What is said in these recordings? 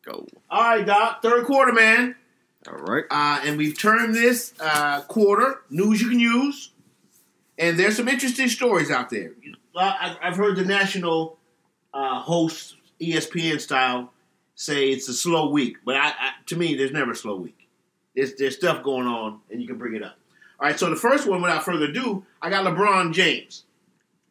go. All right, Doc. Third quarter, man. All right. And we've termed this quarter news you can use. And there's some interesting stories out there. I've heard the national host, ESPN style, say it's a slow week. But to me, there's never a slow week. There's stuff going on, and you can bring it up. All right, so the first one, without further ado, I got LeBron James.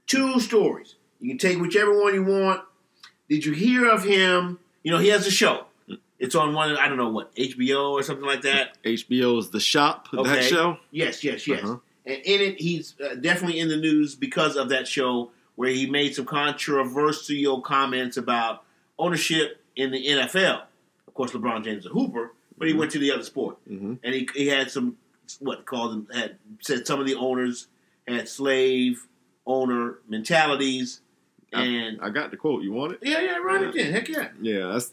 2 stories. You can take whichever one you want. Did you hear of him? You know, he has a show. It's on one, I don't know what, HBO or something like that. HBO is The Shop, that show? Yes. Uh-huh. And in it, he's definitely in the news because of that show where he made some controversial comments about ownership in the NFL. Of course, LeBron James is a hooper, but he went to the other sport. Mm-hmm. And he had some, said some of the owners had slave owner mentalities. And I got the quote. You want it? Yeah, run it then. Heck yeah. Yeah, that's...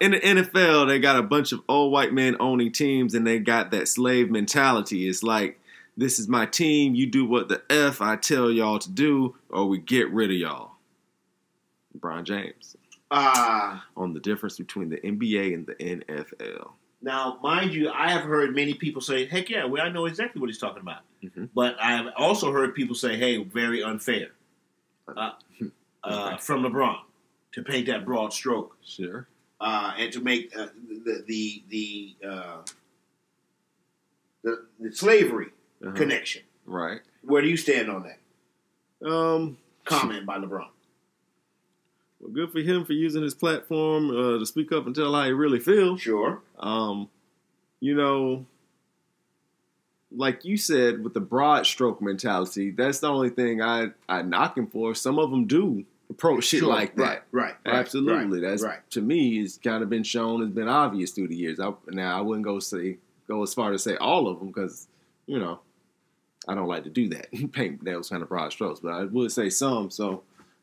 in the NFL, they got a bunch of old white men owning teams, and they got that slave mentality. It's like, this is my team. You do what the F I tell y'all to do, or we get rid of y'all. LeBron James. On the difference between the NBA and the NFL. Now, mind you, I have heard many people say, heck yeah, I know exactly what he's talking about. Mm-hmm. But I've also heard people say, hey, very unfair from LeBron to paint that broad stroke. Sure. And to make the slavery connection. Right. Where do you stand on that? Comment by LeBron. Well, good for him for using his platform to speak up and tell how he really feels. Sure. You know, like you said, with the broad stroke mentality, that's the only thing I knock him for. Some of them do approach shit like that. Right. Absolutely. That's to me, it's kind of been shown, it's been obvious through the years. Now, I wouldn't go as far to say all of them because, you know, I don't like to do that, paint those kind of broad strokes. But I would say some. So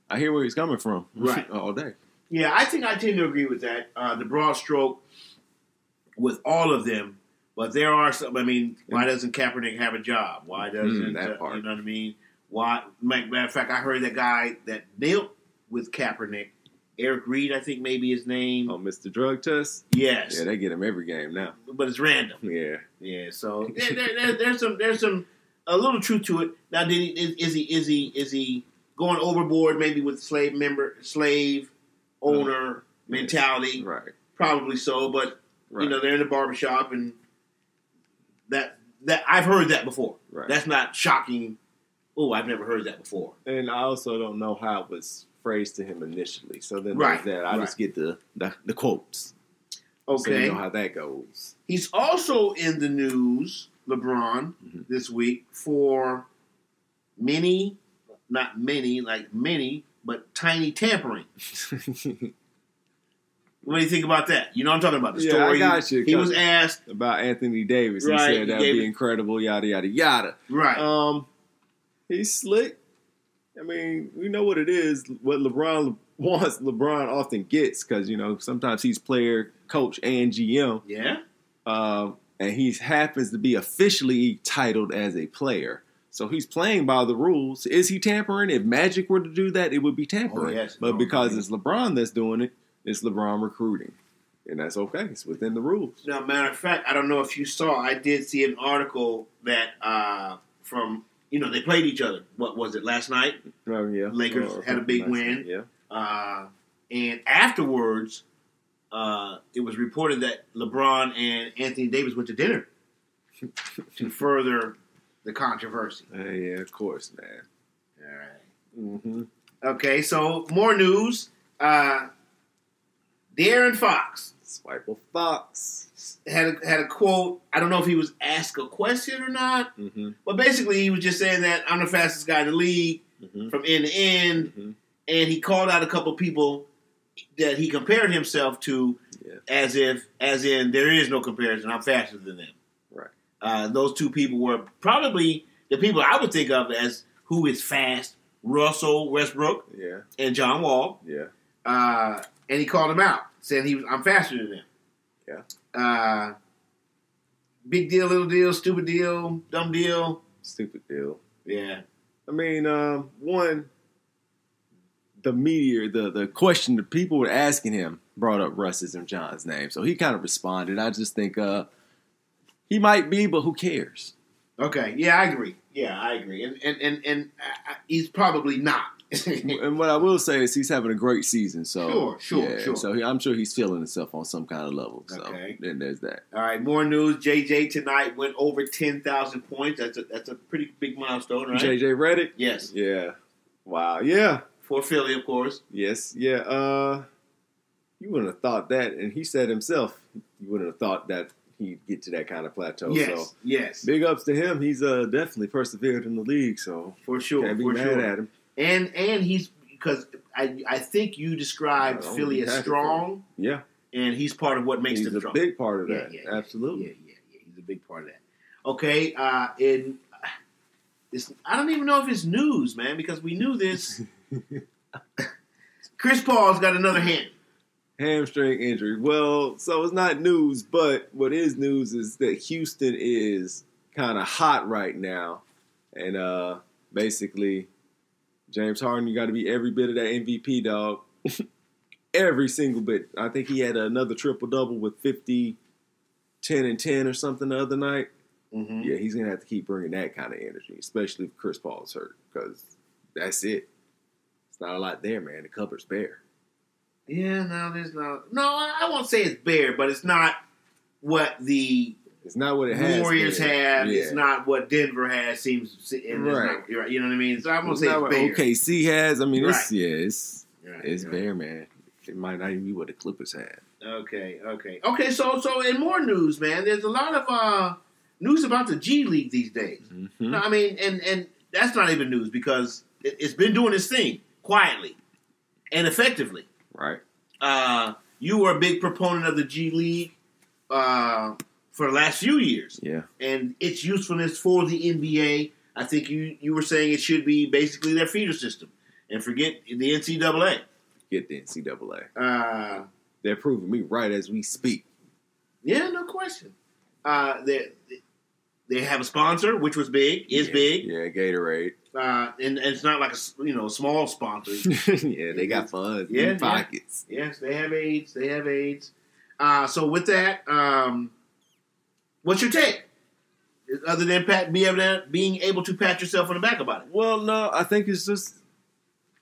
I hear where he's coming from, all day. Yeah, I think I tend to agree with that. The broad stroke with all of them, but there are some. I mean, why doesn't Kaepernick have a job? Why doesn't that part? You know what I mean? Why? Matter of fact, I heard that guy that dealt with Kaepernick, Eric Reed, I think maybe his name. Oh, Mr. Drug Test? Yes. Yeah, they get him every game now. But it's random. Yeah. So there's some a little truth to it. Now, is he going overboard maybe with slave owner mentality? Right. Probably so, but you know they're in the barbershop and that I've heard that before. Right. That's not shocking. Oh, I've never heard that before. And I also don't know how it was phrased to him initially. So then Right. there's that. I just get the quotes. Okay. So you know how that goes. He's also in the news, LeBron, this week for not many, but tiny tampering. What do you think about that? You know what I'm talking about. The story. I got you. He was asked about Anthony Davis. He Right, said that would be incredible, yada, yada, yada. Right. He's slick. I mean, we know what it is. What LeBron wants, LeBron often gets because, you know, sometimes he's player, coach, and GM. Yeah. And he happens to be officially titled as a player. So he's playing by the rules. Is he tampering? If Magic were to do that, it would be tampering. Oh, yes. But because it's LeBron that's doing it, it's LeBron recruiting. And that's okay. It's within the rules. Now, matter of fact, I don't know if you saw, I did see an article that from, you know, they played each other. What was it, last night? Oh, yeah. Lakers had a big win. Yeah. And afterwards, it was reported that LeBron and Anthony Davis went to dinner to further the controversy. Yeah, of course, man. All right. Mm-hmm. Okay, so more news. De'Aaron Fox. Swipe of Fox. Had a quote. I don't know if he was asked a question or not, but basically he was just saying that I'm the fastest guy in the league from end to end, and he called out a couple of people that he compared himself to, as in there is no comparison. I'm faster than them. Right. Those two people were probably the people I would think of as who is fast: Russell Westbrook, and John Wall. Yeah. And he called him out, saying I'm faster than them. Yeah. Big deal, little deal, stupid deal, dumb deal. Stupid deal. Yeah. I mean, one, the media, the question that people were asking him brought up Russ's and John's name. So he kind of responded. I just think he might be, but who cares? Okay. Yeah, I agree. And he's probably not. And what I will say is he's having a great season. So Sure. So I'm sure he's feeling himself on some kind of level. So Okay. then there's that. All right, more news. JJ tonight went over 10,000 points. That's a pretty big milestone, right? JJ Redick? Yes. Yeah. Wow. Yeah. For Philly, of course. Yes. Yeah. You wouldn't have thought that, and he said himself, you wouldn't have thought that he'd get to that kind of plateau. So Yes. big ups to him. He's definitely persevered in the league. So For sure. can't be mad at him. And he's because I think you described Philly as strong. Yeah. And he's part of what makes them strong. He's a big part of that. Yeah, Absolutely. Yeah. He's a big part of that. Okay. I don't even know if it's news, man, because we knew this. Chris Paul's got another hamstring injury. Well, so it's not news, but what is news is that Houston is kind of hot right now. And basically, James Harden, you got to be every bit of that MVP, dog. Every single bit. I think he had another triple-double with 50, 10, and 10 or something the other night. Mm-hmm. Yeah, he's going to have to keep bringing that kind of energy, especially if Chris Paul's hurt, because that's it. It's not a lot there, man. The cupboard's bare. Yeah, no, there's not. No, I won't say it's bare, but it's not what the it's not what it has. Warriors have. Yeah. It's not what Denver has. Seems and right. Not, you know what I mean? So I won't say not it's what bare. OKC has. I mean, Right. It's bare, man. It might not even be what the Clippers had. Okay. So in more news, man, there's a lot of news about the G League these days. Mm-hmm. No, I mean, and that's not even news because it's been doing its thing quietly and effectively. Right. You were a big proponent of the G League for the last few years. Yeah. And its usefulness for the NBA. I think you were saying it should be basically their feeder system. And forget the NCAA. Get the NCAA. They're proving me right as we speak. Yeah, no question. They have a sponsor, which was big, big. Yeah, Gatorade. And it's not like a small sponsor. Yeah, they got funds. Yeah, in pockets. Yes, they have AIDS. So with that, what's your take? Other than being able to pat yourself on the back about it? Well, no, I think it's just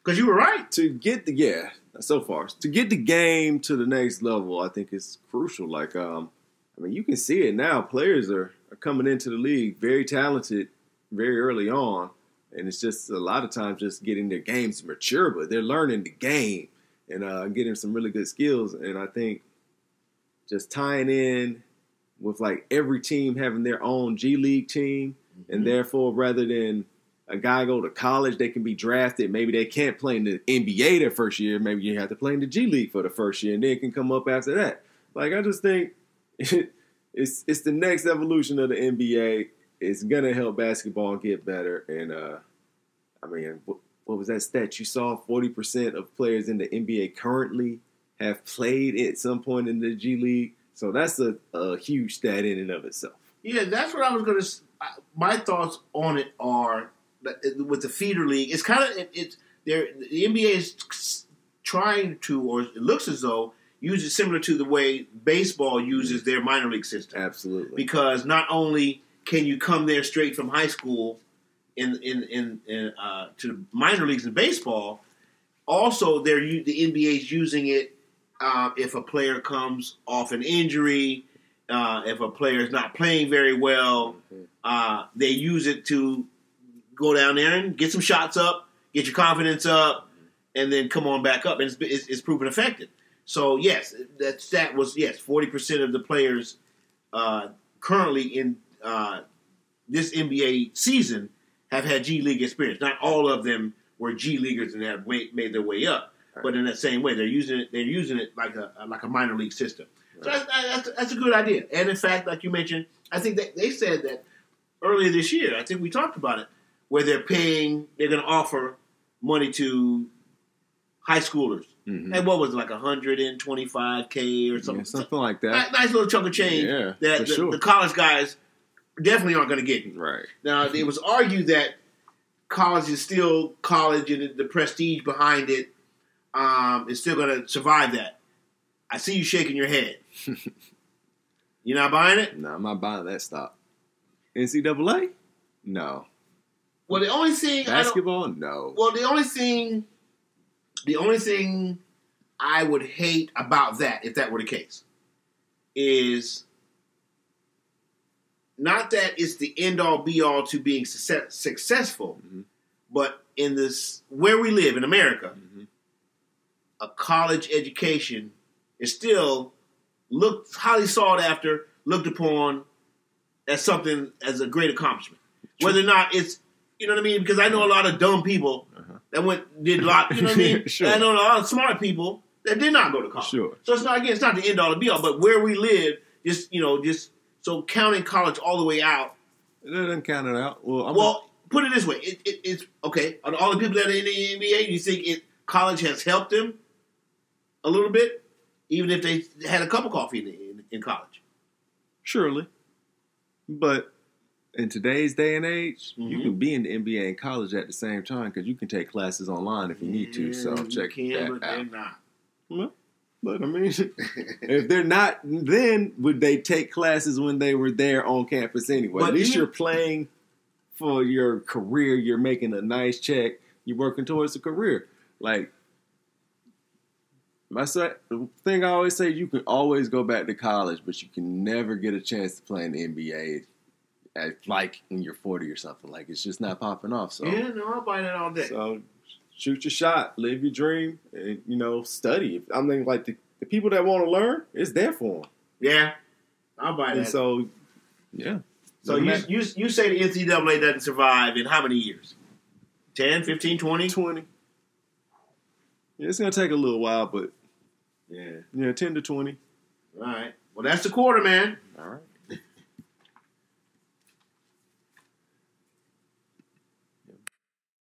because you were right to get so far to get the game to the next level. I think it's crucial. Like, I mean, you can see it now. Players are coming into the league very talented, very early on, and it's just a lot of times just getting their games mature, but they're learning the game and getting some really good skills. And I think just tying in with like every team having their own G League team, and therefore rather than a guy go to college, they can be drafted. Maybe they can't play in the NBA their first year. Maybe you have to play in the G League for the first year, and then can come up after that. Like, I just think it's the next evolution of the NBA. It's gonna help basketball get better. And I mean, what was that stat you saw? 40% of players in the NBA currently have played at some point in the G League. So that's a huge stat in and of itself. Yeah, that's what I was going to. My thoughts on it are that with the feeder league, it's kind of the NBA is trying to, or it looks as though, use it similar to the way baseball uses their minor league system. Absolutely, because not only can you come there straight from high school to the minor leagues in baseball, also the NBA is using it. If a player comes off an injury, if a player is not playing very well, they use it to go down there and get some shots up, get your confidence up, and then come on back up. And it's proven effective. So, yes, that stat was, 40% of the players currently in this NBA season have had G League experience. Not all of them were G Leaguers and have made their way up. But in that same way, they're using it like a minor league system. So that's a good idea. And in fact, like you mentioned, I think they said that earlier this year. I think we talked about it, where they're going to offer money to high schoolers. Mm-hmm. And what was it, like $125K or something? Yeah, something like that. Nice little chunk of change that the college guys definitely aren't going to get. Right. Now, it was argued that college is still college and the prestige behind it is still going to survive that. I see you shaking your head. You're not buying it? No, I'm not buying that stock. NCAA? No. Well, the only thing basketball? No. Well, the only thing I would hate about that, if that were the case, is not that it's the end all be all to being successful, but in this where we live in America, a college education is still highly sought after, looked upon as something as a great accomplishment. True. Whether or not it's, you know what I mean? Because I know a lot of dumb people that did a lot, you know what I mean? Sure. And I know a lot of smart people that did not go to college. Sure. So it's not the end all to be all, but where we live, so counting college all the way out. It doesn't count it out. Well, put it this way. It's okay. All the people that are in the NBA, you think college has helped them a little bit, even if they had a cup of coffee in college? Surely. But in today's day and age, you can be in the NBA and college at the same time because you can take classes online if you need to. So check that out. They're not. Well, but I mean, if they're not, then would they take classes when they were there on campus anyway? But at least you're playing for your career. You're making a nice check. You're working towards a career. Like, the thing I always say, you can always go back to college, but you can never get a chance to play in the NBA like when you're 40 or something. Like, it's just not popping off. So yeah, no, I'll buy that all day. So shoot your shot, live your dream, and, study. I mean, like, the people that want to learn, it's there for them. Yeah, I'll buy that. And so, yeah. So you say the NCAA doesn't survive in how many years? 10, 15, 20? 20. Yeah, it's going to take a little while, but yeah, 10 to 20. All right. Well, that's the quarter, man. All right.